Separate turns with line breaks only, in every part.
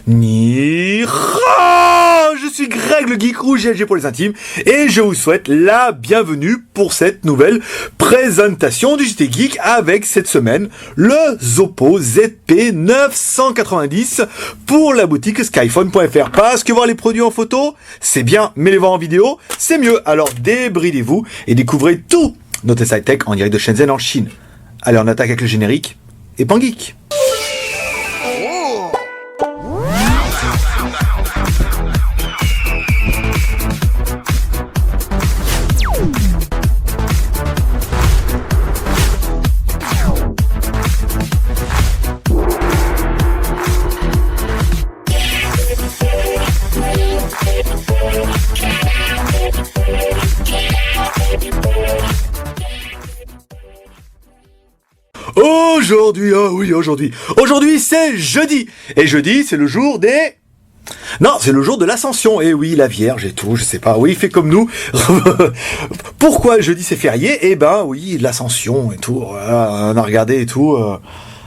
Ni hao, je suis Greg le Geek ou GLG pour les intimes et je vous souhaite la bienvenue pour cette nouvelle présentation du JT Geek avec cette semaine le Oppo ZP990 pour la boutique skyphone.fr parce que voir les produits en photo c'est bien mais les voir en vidéo c'est mieux, alors débridez-vous et découvrez tout notre site tech en direct de Shenzhen en Chine. Allez, on attaque avec le générique et pan geek. Aujourd'hui c'est jeudi, et jeudi c'est le jour des... Non, c'est le jour de l'Ascension, et oui, la Vierge et tout, je sais pas, oui, fait comme nous. Pourquoi jeudi c'est férié? Eh ben oui, l'Ascension et tout, voilà, on a regardé et tout...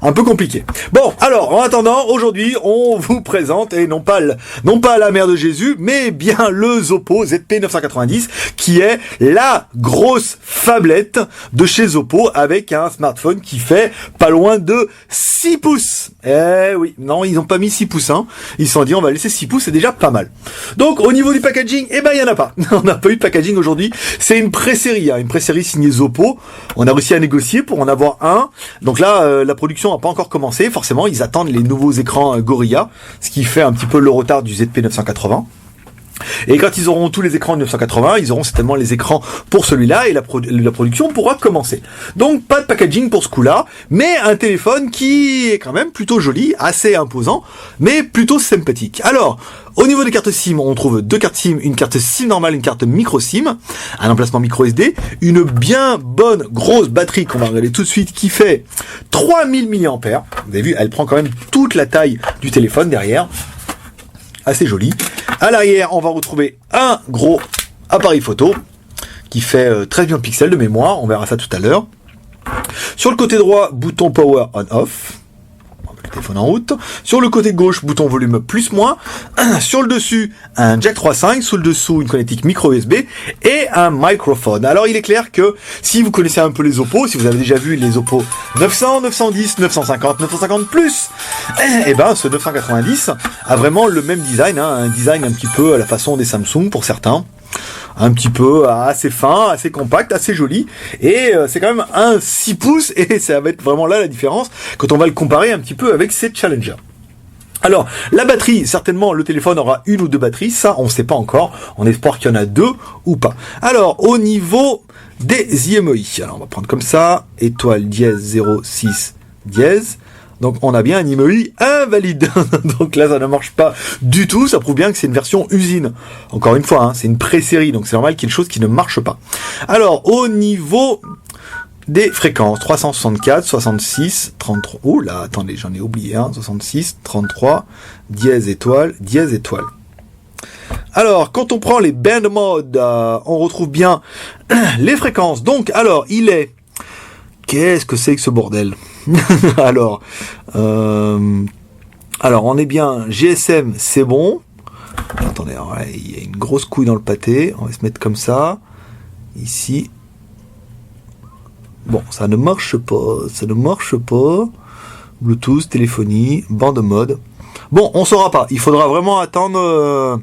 Un peu compliqué. Bon, alors, en attendant, aujourd'hui, on vous présente, et non pas la mère de Jésus, mais bien le Oppo ZP990, qui est la grosse phablette de chez Oppo, avec un smartphone qui fait pas loin de 6 pouces. Eh oui, non, ils ont pas mis 6 pouces, hein. Ils se sont dit, on va laisser 6 pouces, c'est déjà pas mal. Donc, au niveau du packaging, eh ben, il y en a pas. On n'a pas eu de packaging aujourd'hui. C'est une pré-série, hein, une pré-série signée Oppo. On a réussi à négocier pour en avoir un. Donc là, la production n'a pas encore commencé, forcément ils attendent les nouveaux écrans Gorilla, ce qui fait un petit peu le retard du ZP980. Et quand ils auront tous les écrans de 980, ils auront certainement les écrans pour celui-là et la production pourra commencer. Donc pas de packaging pour ce coup-là, mais un téléphone qui est quand même plutôt joli, assez imposant, mais plutôt sympathique. Alors, au niveau des cartes SIM, on trouve deux cartes SIM, une carte SIM normale, une carte micro SIM, un emplacement micro SD, une bien bonne grosse batterie qu'on va regarder tout de suite qui fait 3000 mAh. Vous avez vu, elle prend quand même toute la taille du téléphone derrière. Assez joli. À l'arrière, on va retrouver un gros appareil photo qui fait 13 millions de pixels de mémoire. On verra ça tout à l'heure. Sur le côté droit, bouton power on-off. Le téléphone en route. Sur le côté gauche, bouton volume plus-moins. Sur le dessus, un jack 3.5. Sous le dessous, une connectique micro USB et un microphone. Alors, il est clair que si vous connaissez un peu les Oppo, si vous avez déjà vu les Oppo 900, 910, 950, 950 plus, et ben, ce 990 a vraiment le même design, hein, un design un petit peu à la façon des Samsung pour certains. Un petit peu assez fin, assez compact, assez joli, et c'est quand même un 6 pouces, et ça va être vraiment là la différence quand on va le comparer un petit peu avec ces Challenger. Alors, la batterie, certainement le téléphone aura une ou deux batteries, ça on ne sait pas encore, on espère qu'il y en a deux ou pas. Alors, au niveau des IMEI, alors on va prendre comme ça, étoile dièse 06 dièse. Donc on a bien un IMEI invalide. Donc là ça ne marche pas du tout, ça prouve bien que c'est une version usine. Encore une fois, hein, c'est une pré-série, donc c'est normal qu'il y ait des choses qui ne marchent pas. Alors au niveau des fréquences, 364, 66, 33... Oh là, attendez, j'en ai oublié un, 66, 33, dièse étoile, dièse étoile. Alors, quand on prend les band modes, on retrouve bien les fréquences. Donc, alors, il est... Qu'est-ce que c'est que ce bordel? alors, on est bien GSM, c'est bon. Attendez, il y a une grosse couille dans le pâté. On va se mettre comme ça. Ici. Bon, ça ne marche pas. Bluetooth, téléphonie, bande mode. Bon, on saura pas. Il faudra vraiment attendre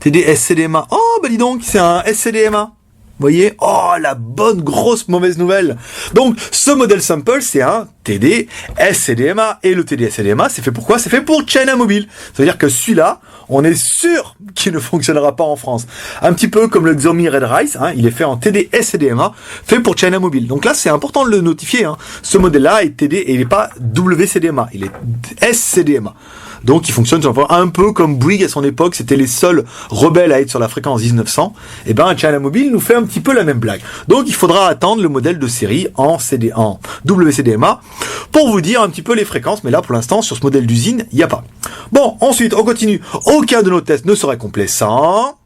TD SCDMA. Oh, bah dis donc, c'est un SCDMA. Vous voyez? Oh, la bonne grosse mauvaise nouvelle. Donc, ce modèle sample, c'est un TD SCDMA. Et le TD SCDMA, c'est fait pour quoi? C'est fait pour China Mobile. Ça veut dire que celui-là, on est sûr qu'il ne fonctionnera pas en France. Un petit peu comme le Xiaomi Red Rice, hein, il est fait en TD SCDMA, fait pour China Mobile. Donc là, c'est important de le notifier. Hein. Ce modèle-là est TD et il n'est pas WCDMA, il est SCDMA. Donc il fonctionne un peu comme Bouygues à son époque, c'était les seuls rebelles à être sur la fréquence 1900. Et ben China Mobile nous fait un petit peu la même blague. Donc il faudra attendre le modèle de série en WCDMA pour vous dire un petit peu les fréquences, mais là pour l'instant sur ce modèle d'usine, il n'y a pas. Bon, ensuite on continue. Aucun de nos tests ne serait complet sans...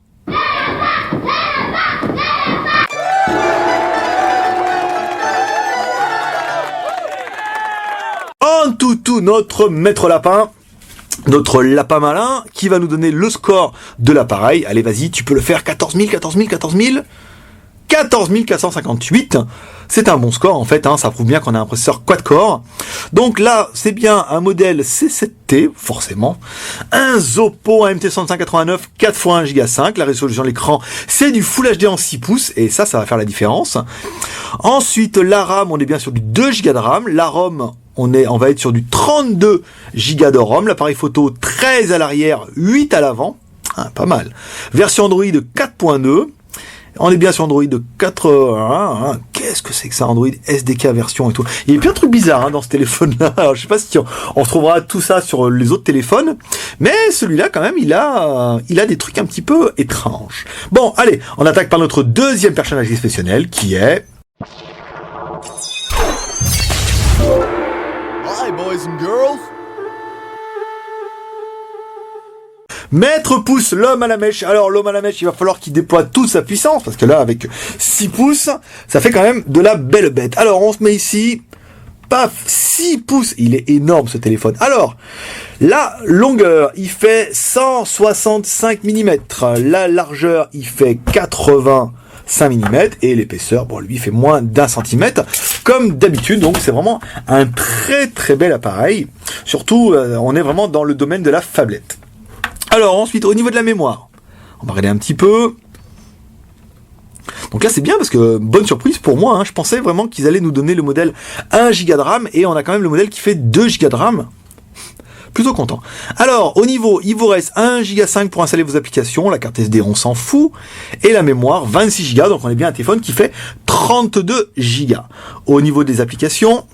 En tout notre maître lapin. notre lapin malin qui va nous donner le score de l'appareil. Allez, vas-y, tu peux le faire. 14 458. C'est un bon score en fait, hein, ça prouve bien qu'on a un processeur quad-core. Donc là, c'est bien un modèle C7T, forcément. Un Oppo MT6589 4x1 Go 5. La résolution de l'écran, c'est du Full HD en 6 pouces, et ça va faire la différence. Ensuite, la RAM, on est bien sur du 2 Go de RAM. La ROM, on va être sur du 32 Go de ROM. L'appareil photo, 13 à l'arrière, 8 à l'avant. Ah, pas mal. Version Android 4.2. On est bien sur Android 4. Qu'est-ce que c'est que ça, Android SDK version et tout. Il y a plein de trucs bizarres hein, dans ce téléphone-là. Alors, je sais pas si on retrouvera tout ça sur les autres téléphones, mais celui-là, quand même, il a des trucs un petit peu étranges. Bon, allez, on attaque par notre deuxième personnage exceptionnel, qui est...
Hi, boys and girls.
Maître Pouce, l'homme à la mèche. Alors, l'homme à la mèche, il va falloir qu'il déploie toute sa puissance, parce que là, avec 6 pouces, ça fait quand même de la belle bête. Alors, on se met ici, paf, 6 pouces. Il est énorme, ce téléphone. Alors, la longueur, il fait 165 mm. La largeur, il fait 85 mm. Et l'épaisseur, bon, lui, il fait moins d'1 centimètre, comme d'habitude. Donc, c'est vraiment un très, très bel appareil. Surtout, on est vraiment dans le domaine de la phablette. Alors ensuite, au niveau de la mémoire, on va regarder un petit peu. Donc là c'est bien parce que, bonne surprise pour moi, hein, je pensais vraiment qu'ils allaient nous donner le modèle 1 Go de RAM, et on a quand même le modèle qui fait 2 Go de RAM. Plutôt content. Alors, au niveau, il vous reste 1 Go 5 pour installer vos applications, la carte SD on s'en fout, et la mémoire 26 Go, donc on est bien un téléphone qui fait 32 Go. Au niveau des applications...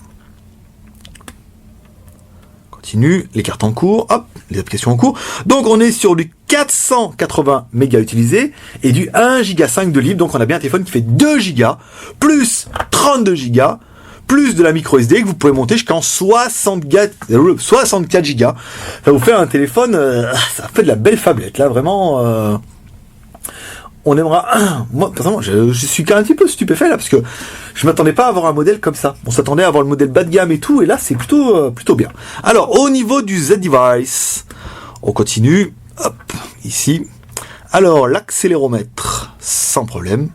Continue, les cartes en cours, hop, les applications en cours. Donc on est sur du 480 mégas utilisés et du 1 Go 5 de libre. Donc on a bien un téléphone qui fait 2 Go plus 32 Go plus de la micro SD que vous pouvez monter jusqu'en 64 Go. Ça vous fait un téléphone, ça fait de la belle phablette là, vraiment. On aimera... Moi, personnellement, je suis quand même un petit peu stupéfait là, parce que je m'attendais pas à avoir un modèle comme ça. On s'attendait à avoir le modèle bas de gamme et tout, et là, c'est plutôt bien. Alors, au niveau du Z-Device, on continue. Hop, ici. Alors, l'accéléromètre, sans problème.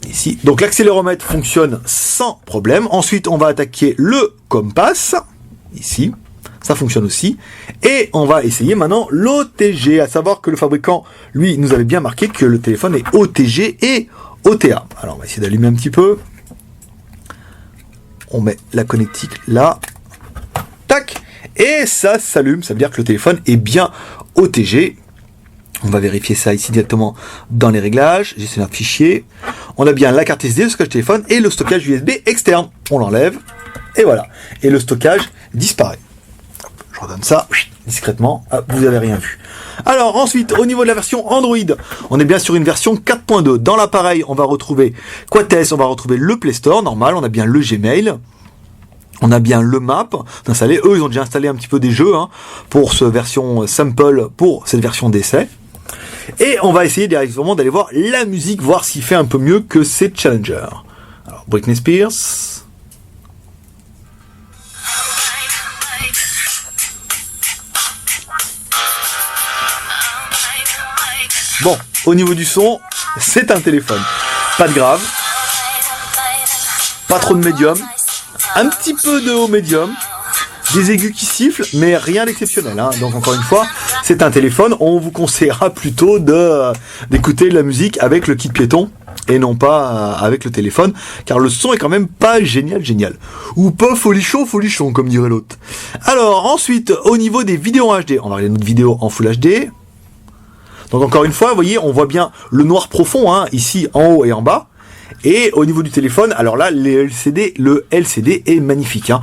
Ici. Donc, l'accéléromètre fonctionne sans problème. Ensuite, on va attaquer le compass. Ici. Ça fonctionne aussi. Et on va essayer maintenant l'OTG, à savoir que le fabricant, lui, nous avait bien marqué que le téléphone est OTG et OTA. Alors, on va essayer d'allumer un petit peu. On met la connectique là. Tac. Et ça s'allume. Ça veut dire que le téléphone est bien OTG. On va vérifier ça ici directement dans les réglages. Gestionnaire de fichiers. On a bien la carte SD, le stockage téléphone et le stockage USB externe. On l'enlève. Et voilà. Et le stockage disparaît. Je redonne ça discrètement, vous n'avez rien vu. Alors ensuite, au niveau de la version Android, on est bien sur une version 4.2. Dans l'appareil, on va retrouver Quates, on va retrouver le Play Store, normal, on a bien le Gmail, on a bien le Map installé. Eux, ils ont déjà installé un petit peu des jeux hein, pour cette version sample, pour cette version d'essai. Et on va essayer directement d'aller voir la musique, voir s'il fait un peu mieux que ses Challenger. Alors, Britney Spears... Bon, au niveau du son, c'est un téléphone. Pas de grave, pas trop de médium, un petit peu de haut médium, des aigus qui sifflent, mais rien d'exceptionnel. Hein. Donc encore une fois, c'est un téléphone. On vous conseillera plutôt d'écouter de la musique avec le kit piéton et non pas avec le téléphone, car le son est quand même pas génial. Ou pas folichon, comme dirait l'autre. Alors ensuite, au niveau des vidéos en HD, on va regarder notre vidéo en Full HD. Donc encore une fois, vous voyez, on voit bien le noir profond, hein, ici en haut et en bas. Et au niveau du téléphone, alors là, le LCD est magnifique. Hein.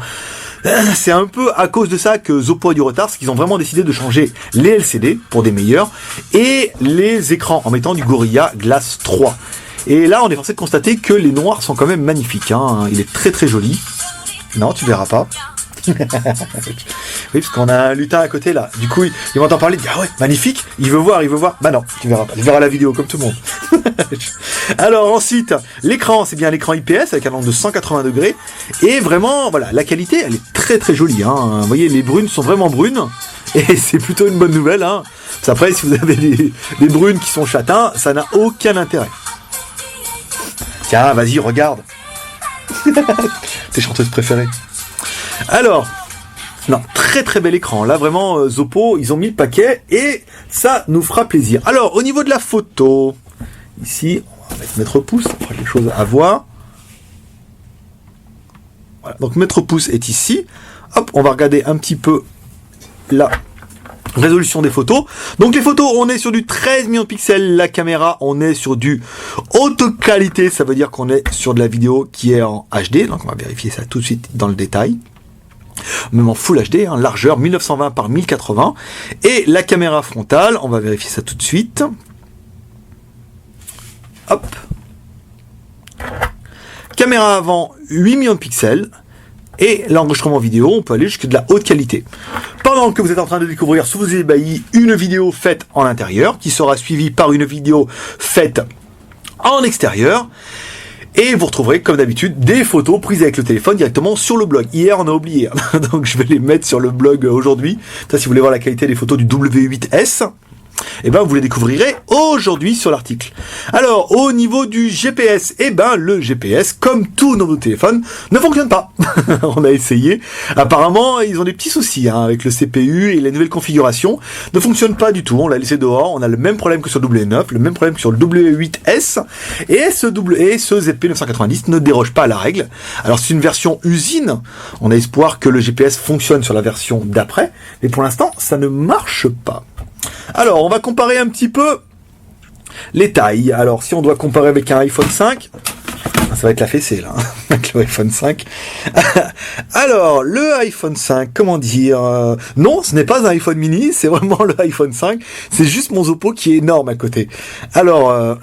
C'est un peu à cause de ça que Oppo a du retard, parce qu'ils ont vraiment décidé de changer les LCD pour des meilleurs, et les écrans en mettant du Gorilla Glass 3. Et là, on est forcé de constater que les noirs sont quand même magnifiques. Hein. Il est très très joli. Non, tu verras pas. Oui, parce qu'on a un lutin à côté là. Du coup, il m'entend parler, il dit ah ouais, magnifique, il veut voir. Bah non, tu verras pas. Tu verras la vidéo comme tout le monde. Alors ensuite, l'écran, c'est bien l'écran IPS avec un angle de 180 degrés. Et vraiment, voilà, la qualité, elle est très très jolie. Hein. Vous voyez, les brunes sont vraiment brunes. Et c'est plutôt une bonne nouvelle. Hein. Parce après, si vous avez des brunes qui sont châtains, ça n'a aucun intérêt. Tiens, vas-y, regarde. Tes chanteuses préférées. Alors, non, très très bel écran. Là, vraiment, Zoppo, ils ont mis le paquet et ça nous fera plaisir. Alors, au niveau de la photo, ici, on va mettre pouce, on fera des choses à voir. Voilà, donc mettre pouce est ici. Hop, on va regarder un petit peu la résolution des photos. Donc les photos, on est sur du 13 millions de pixels. La caméra, on est sur du haute qualité. Ça veut dire qu'on est sur de la vidéo qui est en HD. Donc on va vérifier ça tout de suite dans le détail. Même en Full HD, hein, largeur 1920 par 1080. Et la caméra frontale, on va vérifier ça tout de suite. Hop. Caméra avant, 8 millions de pixels. Et l'enregistrement vidéo, on peut aller jusqu'à de la haute qualité. Pendant que vous êtes en train de découvrir sous vos ébahis une vidéo faite en intérieur, qui sera suivie par une vidéo faite en extérieur, et vous retrouverez, comme d'habitude, des photos prises avec le téléphone directement sur le blog. Hier, on a oublié, donc je vais les mettre sur le blog aujourd'hui. Ça, si vous voulez voir la qualité des photos du W8S, eh ben, vous les découvrirez aujourd'hui sur l'article. Alors, au niveau du GPS, eh ben, le GPS, comme tous nos téléphones, ne fonctionne pas. On a essayé. Apparemment, ils ont des petits soucis, hein, avec le CPU et les nouvelles configurations. Ne fonctionne pas du tout. On l'a laissé dehors. On a le même problème que sur le W9, le même problème que sur le W8S. Et ce ZP990 ne déroge pas à la règle. Alors, c'est une version usine. On a espoir que le GPS fonctionne sur la version d'après. Mais pour l'instant, ça ne marche pas. Alors, on va comparer un petit peu les tailles. Alors, si on doit comparer avec un iPhone 5, ça va être la fessée, là, avec le iPhone 5. Alors, le iPhone 5, comment dire non, ce n'est pas un iPhone mini, c'est vraiment le iPhone 5. C'est juste mon Zoppo qui est énorme à côté. Alors,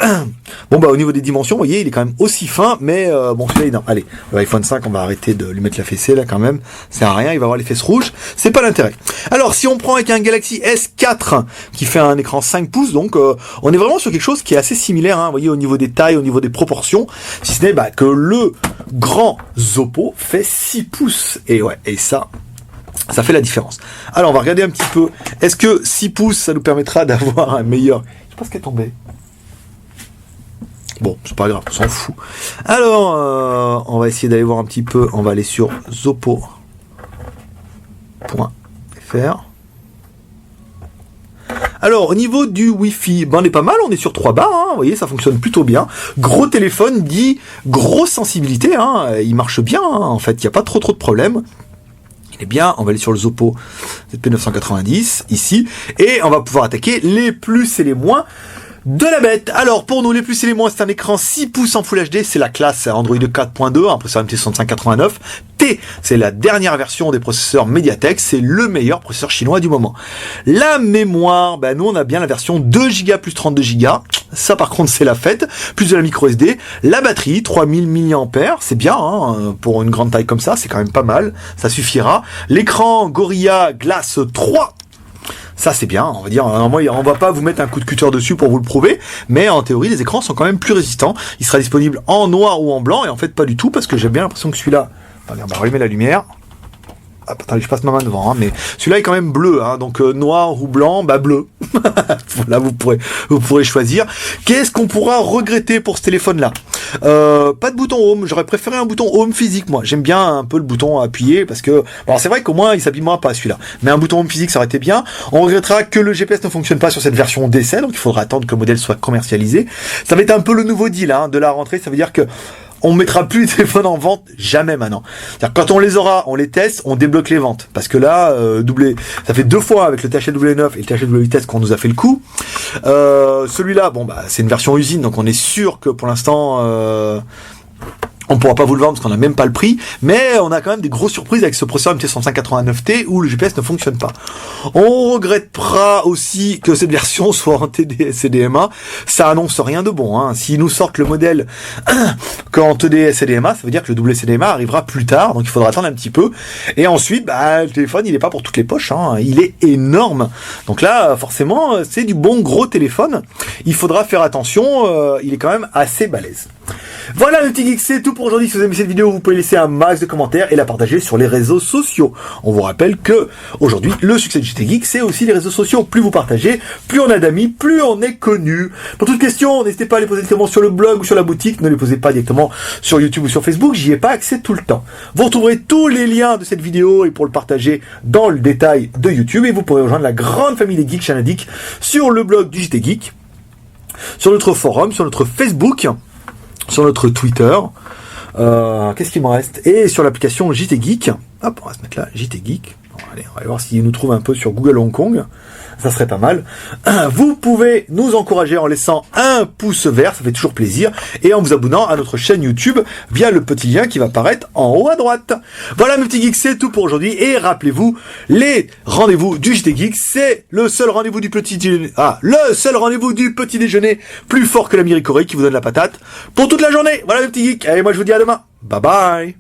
bon, bah, au niveau des dimensions, vous voyez, il est quand même aussi fin, mais bon, celui-là, énorme. Allez, le iPhone 5, on va arrêter de lui mettre la fessée, là, quand même. Ça sert à rien, il va avoir les fesses rouges. C'est pas l'intérêt. Alors, si on prend avec un Galaxy S4, qui fait un écran 5 pouces, donc, on est vraiment sur quelque chose qui est assez similaire, hein, vous voyez, au niveau des tailles, au niveau des proportions, si ce n'est, que le grand Zoppo fait 6 pouces. Et ouais, et ça fait la différence. Alors, on va regarder un petit peu. Est-ce que 6 pouces, ça nous permettra d'avoir un meilleur... Je sais pas ce qui est tombé. Bon, c'est pas grave, on s'en fout. Alors, on va essayer d'aller voir un petit peu. On va aller sur zoppo.fr. Alors, au niveau du Wi-Fi, ben, on est pas mal, on est sur 3 barres, hein, vous voyez, ça fonctionne plutôt bien. Gros téléphone dit grosse sensibilité, hein, il marche bien, hein, en fait, il n'y a pas trop de problèmes. Il est bien, on va aller sur le Zoppo ZP990, ici, et on va pouvoir attaquer les plus et les moins de la bête. Alors, pour nous, les plus et les moins, c'est un écran 6 pouces en Full HD, c'est la classe Android 4.2, un processeur MT6589. T, c'est la dernière version des processeurs Mediatek, c'est le meilleur processeur chinois du moment. La mémoire, ben nous on a bien la version 2 Go plus 32 Go, ça par contre c'est la fête, plus de la micro SD. La batterie, 3000 mAh, c'est bien, hein, pour une grande taille comme ça, c'est quand même pas mal, ça suffira. L'écran Gorilla Glass 3, ça c'est bien, on va dire, on va pas vous mettre un coup de cutter dessus pour vous le prouver, mais en théorie les écrans sont quand même plus résistants. Il sera disponible en noir ou en blanc, et en fait pas du tout, parce que j'ai bien l'impression que celui-là... Attendez, on va rallumer la lumière. Hop, attendez, je passe ma main devant, hein, mais celui-là est quand même bleu, hein, donc noir ou blanc, bah bleu. Voilà, vous pourrez choisir. Qu'est-ce qu'on pourra regretter pour ce téléphone-là ? Pas de bouton home, j'aurais préféré un bouton home physique, moi. J'aime bien un peu le bouton à appuyer, parce que... Bon, c'est vrai qu'au moins, il s'abîmera pas, celui-là. Mais un bouton home physique, ça aurait été bien. On regrettera que le GPS ne fonctionne pas sur cette version d'essai, donc il faudra attendre que le modèle soit commercialisé. Ça va être un peu le nouveau deal, hein, de la rentrée, ça veut dire que on mettra plus les téléphones en vente, jamais maintenant. C'est-à-dire, quand on les aura, on les teste, on débloque les ventes. Parce que là, ça fait 2 fois avec le THL W9 et le THL W8S qu'on nous a fait le coup. Celui-là, bon, bah, c'est une version usine, donc on est sûr que pour l'instant, On pourra pas vous le vendre parce qu'on n'a même pas le prix, mais on a quand même des grosses surprises avec ce processeur MT6589T où le GPS ne fonctionne pas. On regrettera aussi que cette version soit en TD-SCDMA. Ça annonce rien de bon, hein. S'ils nous sortent le modèle qu'en TD-SCDMA, ça veut dire que le double SCDMA arrivera plus tard, donc il faudra attendre un petit peu. Et ensuite, le téléphone, il est pas pour toutes les poches, hein. Il est énorme. Donc là, forcément, c'est du bon gros téléphone. Il faudra faire attention, il est quand même assez balèze. Voilà le petit geek, c'est tout pour aujourd'hui. Si vous aimez cette vidéo, vous pouvez laisser un max de commentaires et la partager sur les réseaux sociaux. On vous rappelle que aujourd'hui, le succès du JT Geek, c'est aussi les réseaux sociaux. Plus vous partagez, plus on a d'amis, plus on est connu. Pour toute question, n'hésitez pas à les poser directement sur le blog ou sur la boutique. Ne les posez pas directement sur YouTube ou sur Facebook. J'y ai pas accès tout le temps. Vous retrouverez tous les liens de cette vidéo et pour le partager dans le détail de YouTube. Et vous pourrez rejoindre la grande famille des geeks Chanadik sur le blog du JT Geek, sur notre forum, sur notre Facebook, sur notre Twitter, qu'est-ce qu'il me reste, et sur l'application JT Geek. Hop, on va se mettre là, JT Geek. Bon, allez, on va aller voir s'il nous trouve un peu sur Google Hong Kong. Ça serait pas mal. Vous pouvez nous encourager en laissant un pouce vert, ça fait toujours plaisir, et en vous abonnant à notre chaîne YouTube via le petit lien qui va apparaître en haut à droite. Voilà mes petits geeks, c'est tout pour aujourd'hui, et rappelez-vous, les rendez-vous du JT Geek, c'est le seul rendez-vous du petit déjeuner, le seul rendez-vous du petit déjeuner plus fort que la Miricorée qui vous donne la patate pour toute la journée. Voilà mes petits geeks, et moi je vous dis à demain. Bye bye.